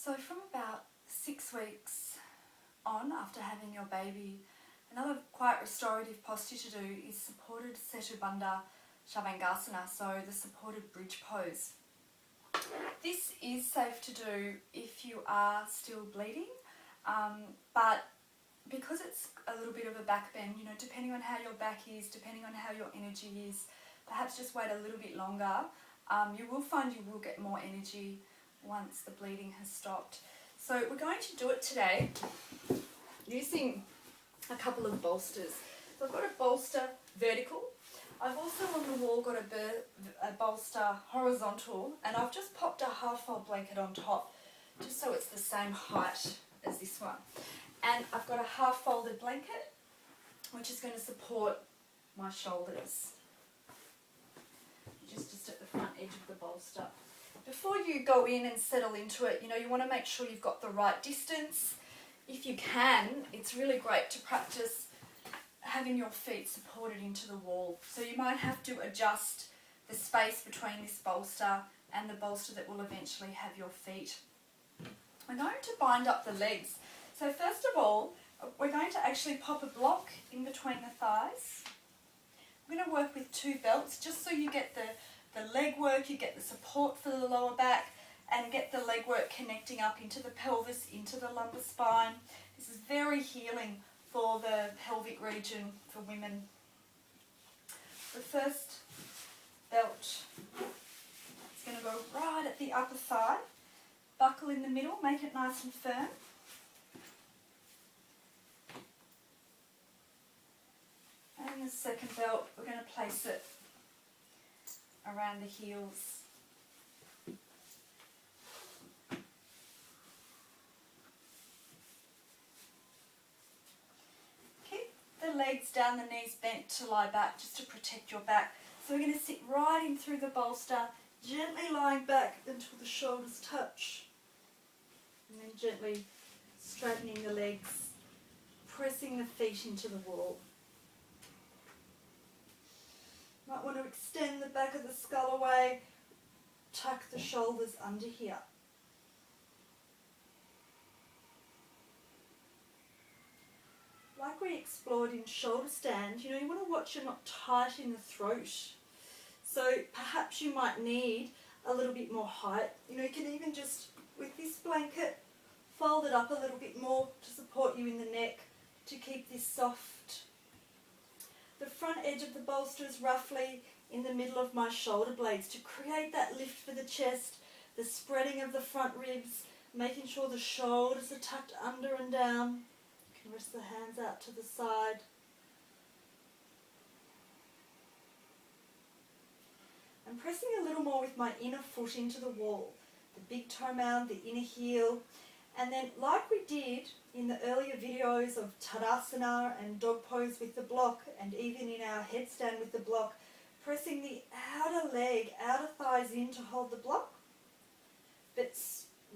So from about 6 weeks on after having your baby, another quite restorative posture to do is supported Setu Bandha Sarvangasana, so the supported bridge pose. This is safe to do if you are still bleeding, but because it's a little bit of a back bend, you know, depending on how your back is, depending on how your energy is, perhaps just wait a little bit longer. You will find you will get more energy once the bleeding has stopped. So we're going to do it today using a couple of bolsters. So I've got a bolster vertical. I've also on the wall got a bolster horizontal, and I've just popped a half-fold blanket on top just so it's the same height as this one. And I've got a half-folded blanket which is going to support my shoulders. Just at the front edge of the bolster. Before you go in and settle into it, you know, you want to make sure you've got the right distance. If you can, it's really great to practice having your feet supported into the wall. So you might have to adjust the space between this bolster and the bolster that will eventually have your feet. We're going to bind up the legs. So first of all, we're going to actually pop a block in between the thighs. We're going to work with 2 belts just so you get the leg work, you get the support for the lower back, and get the leg work connecting up into the pelvis, into the lumbar spine. This is very healing for the pelvic region for women. The first belt is going to go right at the upper thigh, buckle in the middle, make it nice and firm. And the second belt, we're going to place it around the heels. Keep the legs down, the knees bent to lie back just to protect your back. So we're going to sit right in through the bolster, gently lying back until the shoulders touch. And then gently straightening the legs, pressing the feet into the wall. Might want to extend the back of the skull away, tuck the shoulders under here. Like we explored in shoulder stand, you know, you want to watch you're not tight in the throat. So perhaps you might need a little bit more height. You know, you can even just, with this blanket, fold it up a little bit more to support you in the neck, to keep this soft. The front edge of the bolster is roughly in the middle of my shoulder blades to create that lift for the chest, the spreading of the front ribs, making sure the shoulders are tucked under and down. You can rest the hands out to the side. I'm pressing a little more with my inner foot into the wall, the big toe mound, the inner heel. And then, like we did in the earlier videos of Tadasana and dog pose with the block, and even in our headstand with the block, pressing the outer leg, outer thighs in to hold the block. But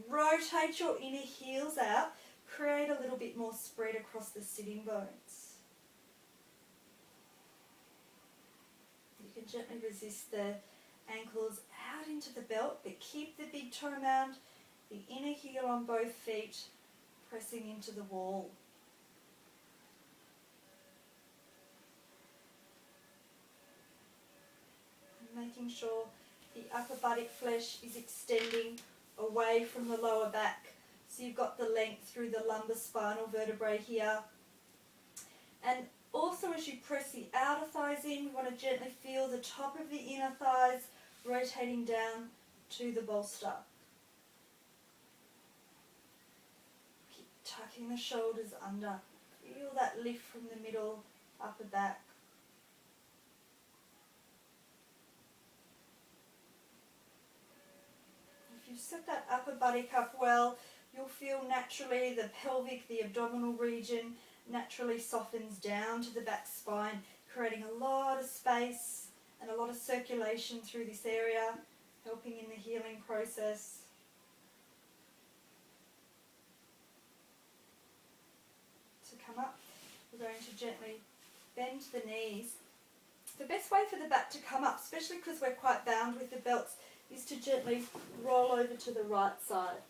rotate your inner heels out, create a little bit more spread across the sitting bones. You can gently resist the ankles out into the belt, but keep the big toe mound, the inner heel on both feet, pressing into the wall. And making sure the upper buttock flesh is extending away from the lower back. So you've got the length through the lumbar spinal vertebrae here. And also as you press the outer thighs in, we want to gently feel the top of the inner thighs rotating down to the bolster. Tucking the shoulders under. Feel that lift from the middle, upper back. If you set that upper buttock up well, you'll feel naturally the pelvic, the abdominal region naturally softens down to the back spine, creating a lot of space and a lot of circulation through this area, helping in the healing process. Come up, we're going to gently bend the knees. The best way for the back to come up, especially because we're quite bound with the belts, is to gently roll over to the right side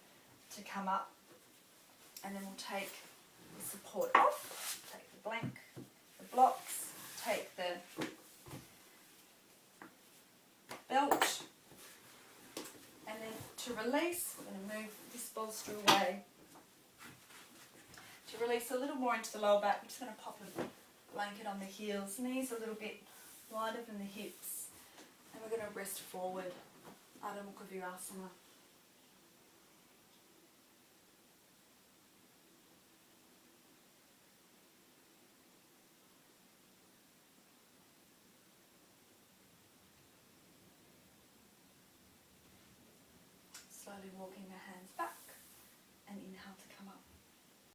to come up, and then we'll take the support off, take the blocks, take the belt, and then to release, we're going to move this bolster away. To release a little more into the lower back, we're just going to pop a blanket on the heels, knees a little bit wider than the hips, and we're going to rest forward, Adho Mukha Virasana. Slowly walking the hands back.